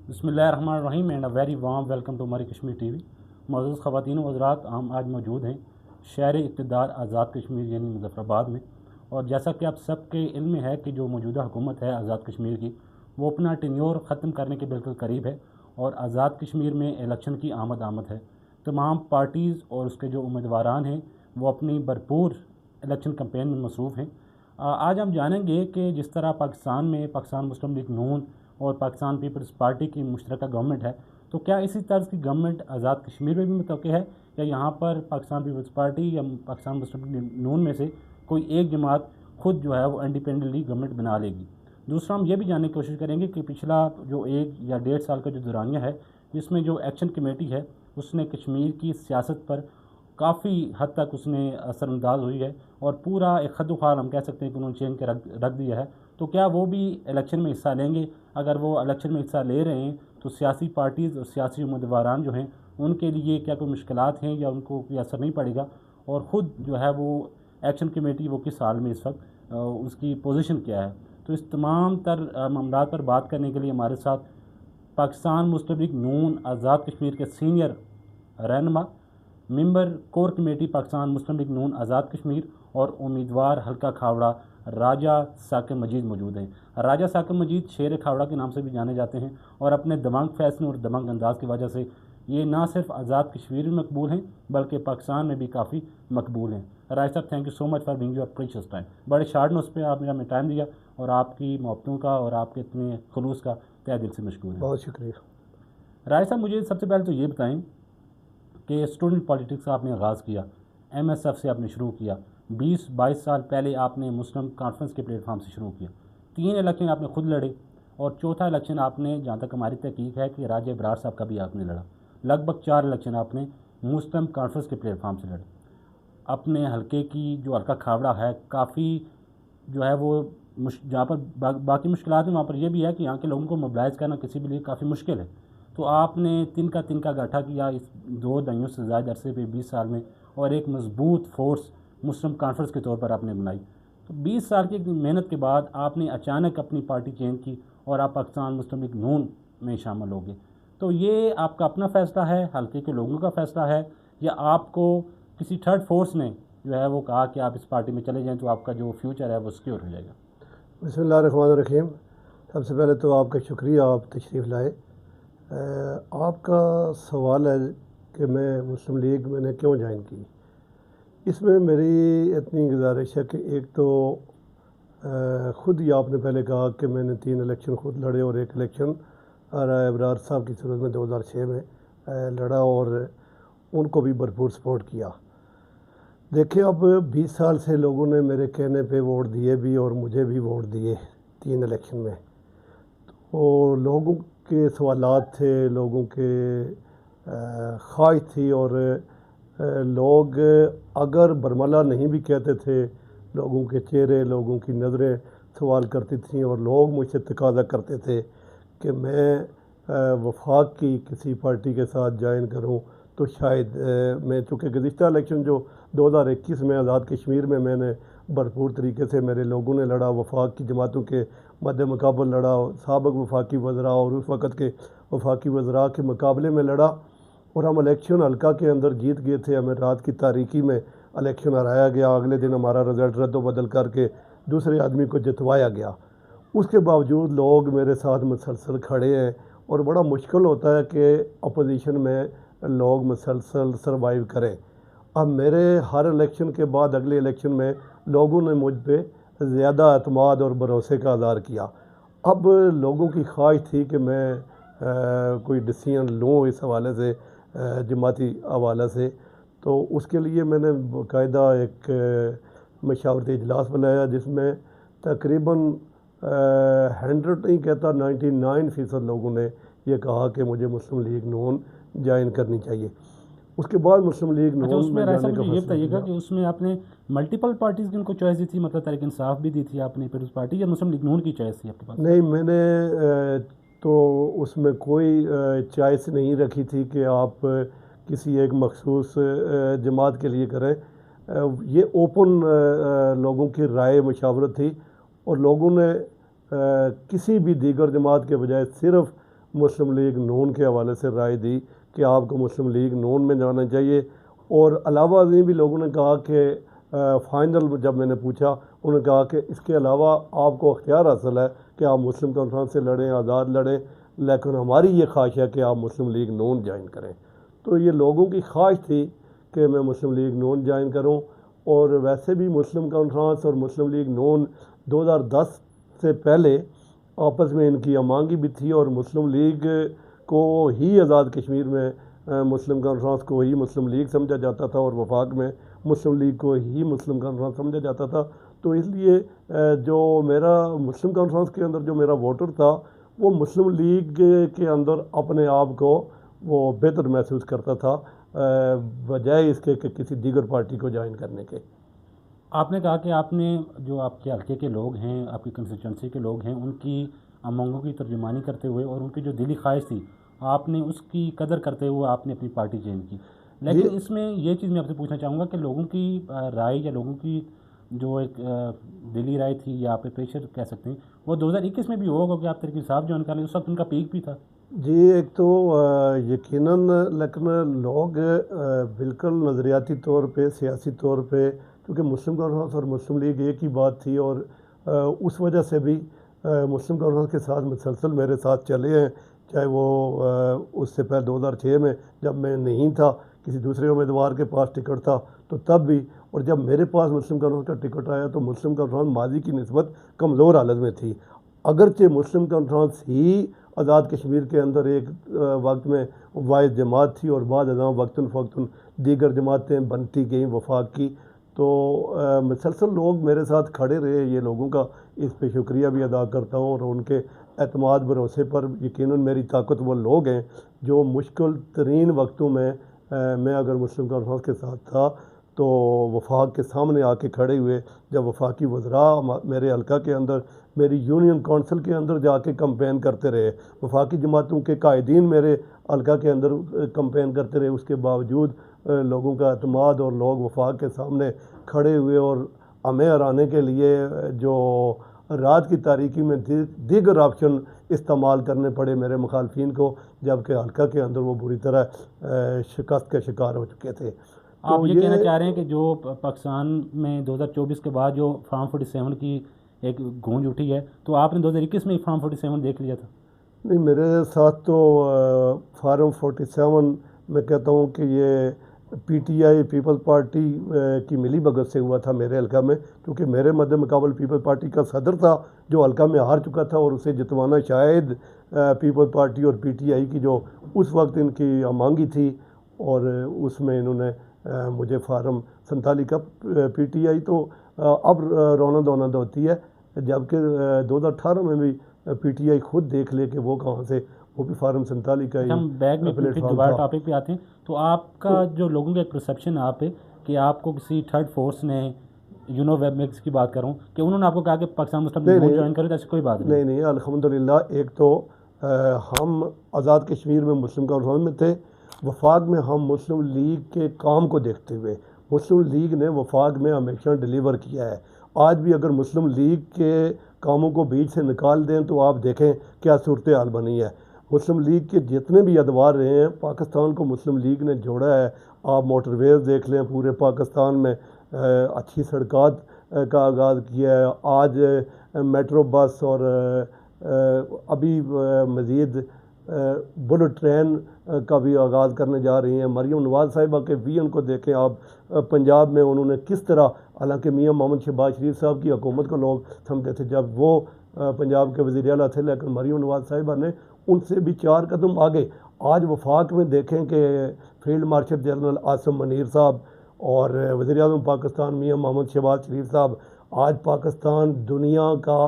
बिस्मिल्लाहिर्रहमानिर्रहीम and a very warm welcome to हमारी Kashmir TV. मौजूद ख़वातीन व हज़रात, हम आज मौजूद हैं शहर इक़्तिदार आज़ाद कश्मीर यानी मुज़फ़्फ़राबाद में। और जैसा कि आप सबके इल्म में है कि जो मौजूदा हुकूमत है आज़ाद कश्मीर की, वो अपना टेन्योर ख़त्म करने के बिल्कुल करीब है और आज़ाद कश्मीर में इलेक्शन की आमद है। तमाम पार्टीज़ और उसके जो उम्मीदवारान हैं वो अपनी भरपूर इलेक्शन कैंपेन में मसरूफ़ हैं। आज हम जानेंगे कि जिस तरह पाकिस्तान में पाकिस्तान मुस्लिम लीग नून और पाकिस्तान पीपल्स पार्टी की मुश्तरका गवर्नमेंट है, तो क्या इसी तर्ज की गवर्नमेंट आज़ाद कश्मीर में भी मुतवक्किल है या यहाँ पर पाकिस्तान पीपल्स पार्टी या पाकिस्तान मुस्लिम लीग नून में से कोई एक जमात खुद जो है वो इंडिपेंडेंटली गवर्नमेंट बना लेगी। दूसरा, हम ये भी जानने की कोशिश करेंगे कि पिछला जो 1 या 1.5 साल का जो दौरानिया है, जिसमें जो एक्शन कमेटी है उसने कश्मीर की सियासत पर काफ़ी हद तक उसने असरअंदाज हुई है और पूरा एक खद्दुखाल हम कह सकते हैं कि उन्होंने चेन के रख दिया है। तो क्या वो भी इलेक्शन में हिस्सा लेंगे? अगर वो इलेक्शन में हिस्सा ले रहे हैं तो सियासी पार्टीज़ और सियासी उम्मीदवारान जो हैं उनके लिए क्या कोई मुश्किलात हैं या उनको कोई असर नहीं पड़ेगा? और ख़ुद जो है वो एक्शन कमेटी वो किस हाल में इस वक्त उसकी पोजीशन क्या है? तो इस तमाम तर मामलात पर बात करने के लिए हमारे साथ पाकिस्तान मुस्लिम लीग नून आज़ाद कश्मीर के सीनियर रहनुमा, मेंबर कोर कमेटी पाकिस्तान मुस्लिम लीग नून आज़ाद कश्मीर और उम्मीदवार हल्का खावड़ा राजा साकिब मजीद मौजूद हैं। राजा साकिब मजीद शेर खावड़ा के नाम से भी जाने जाते हैं और अपने दबंग फैसलों और दबंग अंदाज की वजह से ये ना सिर्फ आज़ाद कश्मीर में मकबूल हैं बल्कि पाकिस्तान में भी काफ़ी मकबूल हैं। राजा साहब, thank you so much for being your precious time. बड़े शार्ट नोट्स पे आपने हमें टाइम दिया और आपकी मोहब्बतों का और आपके इतने खलूस का तहे दिल से मशकूर है। बहुत शुक्रिया। राजा साहब, मुझे सबसे पहले तो ये बताएं कि स्टूडेंट पॉलिटिक्स आपने आगाज़ किया, एमएसएफ से आपने शुरू किया, 20-22 साल पहले आपने मुस्लिम कॉन्फ्रेंस के प्लेटफॉर्म से शुरू किया, 3 इलेक्शन आपने खुद लड़े और चौथा इलेक्शन आपने, जहाँ तक हमारी तहकीक है कि राजा इब्रार साहब का भी आपने लड़ा, लगभग 4 इलेक्शन आपने मुस्लिम कॉन्फ्रेंस के प्लेटफॉर्म से लड़े। अपने हल्के की जो हल्का खावड़ा है काफ़ी जो है वो जहाँ पर बाकी मुश्किलात हैं वहाँ पर यह भी है कि यहाँ के लोगों को मोबिलाइज़ करना किसी भी लिए काफ़ी मुश्किल है। तो आपने तिनका गाठा किया इस 2 दहाइयों से ज़्यादा अरसे पे 20 साल में और एक मजबूत फोर्स मुस्लिम कॉन्फ्रेंस के तौर पर आपने बनाई। तो 20 साल की मेहनत के बाद आपने अचानक अपनी पार्टी चेंज की और आप पाकिस्तान मुस्लिम लीग नून में शामिल हो गए। तो ये आपका अपना फ़ैसला है, हल्के के लोगों का फ़ैसला है, या आपको किसी थर्ड फोर्स ने जो है वो कहा कि आप इस पार्टी में चले जाएँ तो आपका जो फ्यूचर है वो सिक्योर हो जाएगा? बिस्मिल्लाहिर्रहमानिर्रहीम। सबसे पहले तो आपका शुक्रिया, आप तशरीफ़ लाए। आपका सवाल है कि मैं मुस्लिम लीग मैंने क्यों ज्वाइन की। इसमें मेरी इतनी गुजारिश है कि एक तो ख़ुद ही आपने पहले कहा कि मैंने 3 इलेक्शन खुद लड़े और एक इलेक्शन इब्रार साहब की सूरत में 2006 में लड़ा और उनको भी भरपूर सपोर्ट किया। देखिए, अब 20 साल से लोगों ने मेरे कहने पे वोट दिए भी और मुझे भी वोट दिए 3 इलेक्शन में। तो लोगों के सवालात थे, लोगों के ख्वाहिश थी और लोग अगर बरमला नहीं भी कहते थे, लोगों के चेहरे, लोगों की नज़रें सवाल करती थीं और लोग मुझसे तकाज़ा करते थे कि मैं वफाक की किसी पार्टी के साथ ज्वाइन करूं। तो शायद मैं, चूँकि गुज़िश्ता इलेक्शन जो 2021 में आज़ाद कश्मीर में मैंने भरपूर तरीके से मेरे लोगों ने लड़ा, वफाक की जमातों के मद्दे मुकाबल लड़ा, साबिक़ वफाकी वज़रा और उस वक़्त के वफाकी वज़रा के मुकाबले में लड़ा और हम इलेक्शन हल्का के अंदर जीत गए थे। हमें रात की तारीकी में इलेक्शन हराया गया, अगले दिन हमारा रिज़ल्ट रद्द-बदल करके दूसरे आदमी को जितवाया गया। उसके बावजूद लोग मेरे साथ मुसलसल खड़े हैं और बड़ा मुश्किल होता है कि अपोजिशन में लोग मुसलसल सर्वाइव करें। अब मेरे हर इलेक्शन के बाद अगले इलेक्शन में लोगों ने मुझ पे ज़्यादा एतमाद और भरोसे का इज़हार किया। अब लोगों की ख्वाहिश थी कि मैं कोई डिसीजन लूँ इस हवाले से, जमाती हवाले से। तो उसके लिए मैंने बाकायदा एक मशावरती इजलास बुलाया जिसमें तकरीबन 100 नहीं कहता 99% लोगों ने ये कहा कि मुझे मुस्लिम लीग नून ज्वाइन करनी चाहिए। उसके बाद मुस्लिम लीग अच्छा, नून उसमें में राय जाने साहब का मुझे ये फैसला बताइएगा किया। कि उसमें आपने मल्टीपल पार्टीज़ की उनको चॉइस दी थी, मतलब तहरीक इंसाफ भी दी थी आपने, फिर उस पार्टी या मुस्लिम लीग नून की चॉइस थी आपके पास? नहीं, मैंने तो उसमें कोई चॉइस नहीं रखी थी कि आप किसी एक मखसूस जमात के लिए करें। ये ओपन लोगों की राय मशावरत थी और लोगों ने किसी भी दीगर जमात के बजाय सिर्फ मुस्लिम लीग नून के हवाले से राय दी कि आपको मुस्लिम लीग नून में जाना चाहिए। और अलावा ये भी लोगों ने कहा कि फ़ाइनल जब मैंने पूछा, उन्होंने कहा कि इसके अलावा आपको अख्तियार हासिल है कि आप मुस्लिम कॉन्फ्रेंस से लड़ें, आज़ाद लड़ें, लेकिन हमारी ये ख्वाहिश है कि आप मुस्लिम लीग नून ज्वाइन करें। तो ये लोगों की ख्वाहिश थी कि मैं मुस्लिम लीग नून ज्वाइन करूं। और वैसे भी मुस्लिम कॉन्फ्रेंस और मुस्लिम लीग नून 2010 से पहले आपस में इनकी अमांगी भी थी, और मुस्लिम लीग को ही आज़ाद कश्मीर में मुस्लिम कॉन्फ्रेंस को ही मुस्लिम लीग समझा जाता था, और वफाक में मुस्लिम लीग को ही मुस्लिम कॉन्फ्रेंस समझा जाता था। तो इसलिए जो मेरा मुस्लिम कॉन्फ्रेंस के अंदर जो मेरा वोटर था, वो मुस्लिम लीग के अंदर अपने आप को वो बेहतर महसूस करता था बजाय इसके कि किसी दीगर पार्टी को ज्वाइन करने के। आपने कहा कि आपने जो आपके हल्के के लोग हैं, आपकी कंस्टिट्यूंसी के लोग हैं, उनकी मांगों की तर्जुमानी करते हुए और उनकी जो दिली ख्वाहिश थी, आपने उसकी कदर करते हुए आपने अपनी पार्टी चेंज की। लेकिन इसमें ये चीज़ मैं आपसे पूछना चाहूँगा कि लोगों की राय या लोगों की जो एक दिली राय थी या आप प्रेशर कह सकते हैं, वो 2021 में भी होगा क्योंकि आप तहरीक इंसाफ ज्वाइन कर लें, उस वक्त उनका पीक भी था। जी, एक तो यकीनन, लेकिन लोग बिल्कुल नज़रियाती तौर पे, सियासी तौर पे, क्योंकि मुस्लिम कॉन्फ्रेंस और मुस्लिम लीग एक ही बात थी, और उस वजह से भी मुस्लिम कॉन्फ्रेंस के साथ मुसलसल मेरे साथ चले हैं। चाहे वो उससे पहले 2006 में जब मैं नहीं था, किसी दूसरे उम्मीदवार के पास टिकट था, तो तब भी, और जब मेरे पास मुस्लिम कॉन्फ्रेंस का टिकट आया तो मुस्लिम कॉन्फ्रेंस माजी की निस्बत कमज़ोर हालत में थी। अगरचे मुस्लिम कॉन्फ्रेंस ही आज़ाद कश्मीर के अंदर एक वक्त में वाहिद जमात थी, और बाद अज़ां वक्तन फ़वक्तन दीगर जमातें बनती गईं वफाक की। तो मुसलसल लोग मेरे साथ खड़े रहे, ये लोगों का इस पे शुक्रिया भी अदा करता हूँ। और उनके एतमाद भरोसे पर यकीनन मेरी ताकत वो लोग हैं जो मुश्किल तरीन वक्तों में मैं अगर मुस्लिम कॉन्फ्रेंस के साथ था तो वफाक के सामने आके खड़े हुए। जब वफाकी वज़रा मेरे हल्का के अंदर, मेरी यूनियन कौंसिल के अंदर जाके कंपेन करते रहे, वफाकी जमातों के कायदीन मेरे हल्का के अंदर कंपेन करते रहे, उसके बावजूद लोगों का अतमाद और लोग वफाक के सामने खड़े हुए और हमें हराने के लिए जो रात की तारीकी में दीगर ऑप्शन इस्तेमाल करने पड़े मेरे मुखालफिन को, जबकि हल्का के अंदर वो बुरी तरह शिकस्त का शिकार हो चुके थे। आप तो ये कहना चाह रहे हैं कि जो पाकिस्तान में 2024 के बाद जो फार्म 47 की एक गूंज उठी है, तो आपने 2021 में ही फार्म 47 देख लिया था? नहीं, मेरे साथ तो फार्म 47 मैं कहता हूँ कि ये पीटीआई पीपल पार्टी की मिली भगत से हुआ था मेरे हल्का में, क्योंकि मेरे मद्दे मुकाबल पीपल पार्टी का सदर था जो हल्का में हार चुका था, और उसे जितवाना शायद पीपल पार्टी और पीटीआई की जो उस वक्त इनकी मांगी थी, और उसमें इन्होंने मुझे फार्म 47 का पीटीआई तो अब रौना दौना होती है, जबकि 2018 में भी पीटीआई खुद देख ले कि वो कहाँ से, वो भी फार्म 47 का ही हम बैग में फिर प्लेटफॉर्म दोबारा था। टॉपिक पे आते हैं। तो आपका जो लोगों का एक परसेप्शन आप पे कि आपको किसी थर्ड फोर्स ने, वेब मैक्स की बात करूं, कि उन्होंने आपको कहा कि पाकिस्तान मुस्लिम लीग ज्वाइन करें, तो ऐसी कोई बात नहीं? नहीं, अल्हम्दुलिल्लाह। एक तो हम आज़ाद कश्मीर में मुस्लिम कॉन्फ्रेंस में थे, वफाक में हम मुस्लिम लीग के काम को देखते हुए, मुस्लिम लीग ने वफाक में हमेशा डिलीवर किया है। आज भी अगर मुस्लिम लीग के कामों को बीच से निकाल दें तो आप देखें क्या सूरत हाल बनी है। मुस्लिम लीग के जितने भी अदवार रहे हैं, पाकिस्तान को मुस्लिम लीग ने जोड़ा है। आप मोटरवेज देख लें, पूरे पाकिस्तान में अच्छी सड़कात का आगाज़ किया है। आज मेट्रो बस और अभी मज़ीद बुलेट ट्रेन का भी आगाज़ करने जा रही हैं। मरीम नवाज़ साहिबा के विजन को देखें आप, पंजाब में उन्होंने किस तरह, हालांकि मियां मोहम्मद शहबाज शरीफ साहब की हुकूमत को लोग समझते थे जब वो पंजाब के वज़ीर आला थे, लेकिन मरीम नवाज़ साहिबा ने उनसे भी 4 कदम आगे। आज वफाक में देखें कि field marshal general Asim Munir साहब और वज़ीर आज़म पाकिस्तान मियां मोहम्मद शहबाज शरीफ साहब, आज पाकिस्तान दुनिया का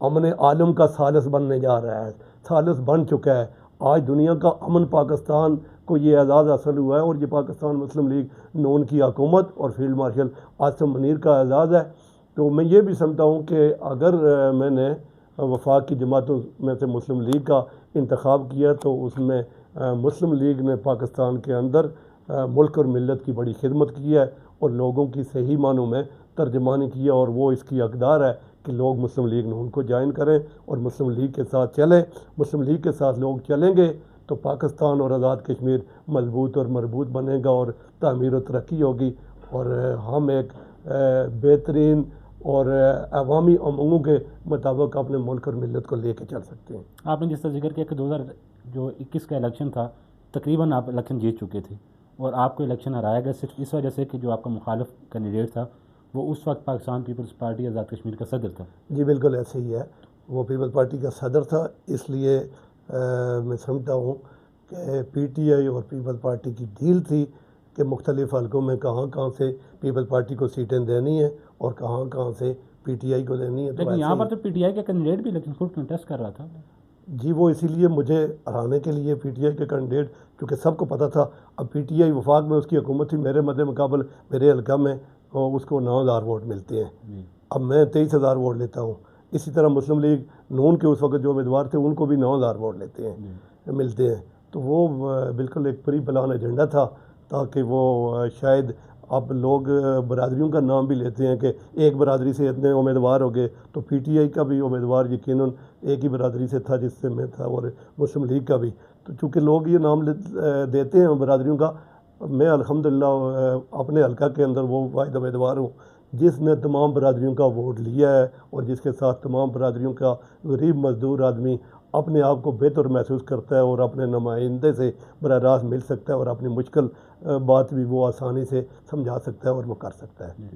अमन आलम का सालिस बनने जा रहा है, सालिस बन चुका है। आज दुनिया का अमन पाकिस्तान को ये एजाज़ हासिल हुआ है, और ये पाकिस्तान मुस्लिम लीग नून की हुकूमत और फील्ड मार्शल आसिम मुनीर का एजाज़ है। तो मैं ये भी समझता हूँ कि अगर मैंने वफाक की जमातों में से मुस्लिम लीग का इंतखाब किया तो उसमें मुस्लिम लीग ने पाकिस्तान के अंदर मुल्क और मिलत की बड़ी खिदमत की है, और लोगों की सही मानों में तर्जमानी की है, और वो इसकी हकदार है कि लोग मुस्लिम लीग नून को ज्वाइन करें और मुस्लिम लीग के साथ चलें। मुस्लिम लीग के साथ लोग चलेंगे तो पाकिस्तान और आज़ाद कश्मीर मजबूत और मरबूत बनेगा और तामीर और तरक्की होगी, और हम एक बेहतरीन और अवामी उमंगों के मुताबिक अपने मुल्क और मिलत को लेकर चल सकते हैं। आपने जिस तरह जिक्र किया कि 2021 का इलेक्शन था, तकरीबन आप इलेक्शन जीत चुके थे और आपको इलेक्शन हराया गया सिर्फ इस वजह से कि जो आपका मुखालिफ कैंडिडेट था वो उस वक्त पाकिस्तान पीपल्स पार्टी आज़ाद कश्मीर का सदर था। जी बिल्कुल ऐसे ही है, वो पीपल्स पार्टी का सदर था। इसलिए मैं समझता हूँ कि पीटीआई और पीपल्स पार्टी की डील थी कि मुख्तलिफ हलकों में कहाँ कहाँ से पीपल्स पार्टी को सीटें देनी है और कहाँ कहाँ से पीटीआई को देनी है। लेकिन यहाँ पर तो पीटीआई का कैंडिडेट भी इलेक्शन खुद कंटेस्ट कर रहा था। जी वो इसीलिए मुझे हराने के लिए पीटीआई के कैंडिडेट, क्योंकि सबको पता था अब पीटीआई वफाक में उसकी हुकूमत थी, मेरे मद्दे मुकाबल मेरे हल्का में उसको 9,000 वोट मिलते हैं। अब मैं 23,000 वोट लेता हूँ। इसी तरह मुस्लिम लीग नून के उस वक्त जो उम्मीदवार थे उनको भी 9,000 वोट लेते हैं मिलते हैं। तो वो बिल्कुल एक प्री प्लान एजेंडा था ताकि वो शायद अब लोग बरादरियों का नाम भी लेते हैं कि एक बरादरी से इतने उम्मीदवार हो गए, तो पीटीआई का भी उम्मीदवार यकीनन एक ही बरादरी से था जिससे मैं था, और मुस्लिम लीग का भी। तो चूँकि लोग ये नाम देते हैं बरादरियों का, मैं अल्हम्दुलिल्लाह अपने हल्का के अंदर वो वाहिद उम्मीदवार हूँ जिसने तमाम बरादरियों का वोट लिया है और जिसके साथ तमाम बरादरियों का गरीब मजदूर आदमी अपने आप को बेहतर महसूस करता है और अपने नुमाइंदे से बराह रास्त मिल सकता है और अपनी मुश्किल बात भी वो आसानी से समझा सकता है और वो कर सकता है।